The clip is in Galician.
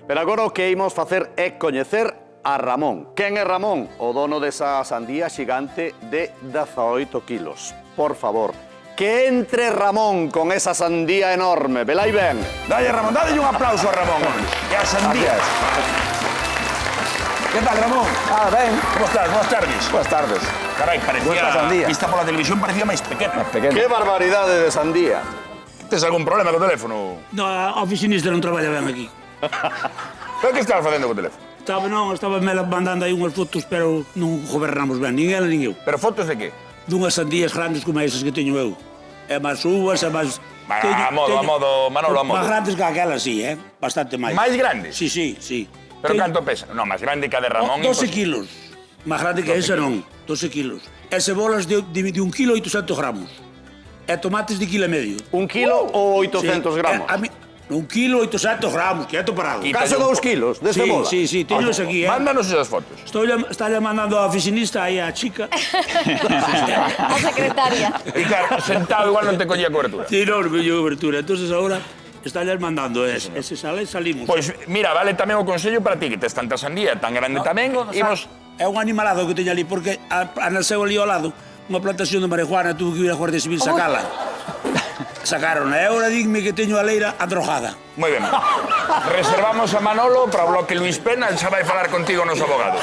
Pero agora o que imos facer é coñecer a Ramón. Quen é Ramón? O dono desa sandía xigante de 18 kilos. Por favor, que entre Ramón con esa sandía enorme. Velai ben. Dalle, Ramón, dalle un aplauso a Ramón. E as sandías. ¿Qué tal, Ramón? Ah, ben. ¿Cómo estás? Buenas tardes. Buenas tardes. Carai, parecía... Vuestra sandía. Vista pola televisión parecía máis pequena. Pequeno. Que barbaridade de sandía. Tes algún problema co teléfono? No, a oficinista non traballa ben aquí. Pero que estás facendo co teléfono? Estaba me mandando aí unhas fotos, pero non gobernamos ben, nin ela nin eu. Pero fotos de que? Dunhas sandías grandes como esas que teño eu. É máis uvas, é máis... A modo, Manolo, a modo. Máis grandes que aquelas, sí, bastante máis. Máis grandes? Sí, sí, sí. Pero canto pesa? Non, máis grande que a de Ramón. 12 kilos. Máis grande que esa non, 12 kilos. E cebolas de 1 kilo e 800 gramos. E tomates de 1,5 kilo. 1 kilo ou 800 gramos? 1 kilo e 800 gramos, quieto parado. Case 2 kilos de cebola. Sí, sí, teño esa aquí, Mándanos esas fotos. Está mandando a oficinista aí a chica. A secretaria. E claro, sentado igual non te collía cobertura. Sí, non me dio cobertura. Entonces ahora está mandando ese sale, salimos. Pois mira, vale tamén o consello para ti, que tes tanta sandía tan grande tamén. Imos... É un animalado que teño ali, porque nasceu ali ao lado unha plantación de marihuana, tuve que ir a Guardia Civil sacala. Sacaron, e agora digme que teño a leira adrogada. Moi ben. Reservamos a Manolo para o bloque Luis Pena, el xa vai falar contigo o noso abogado.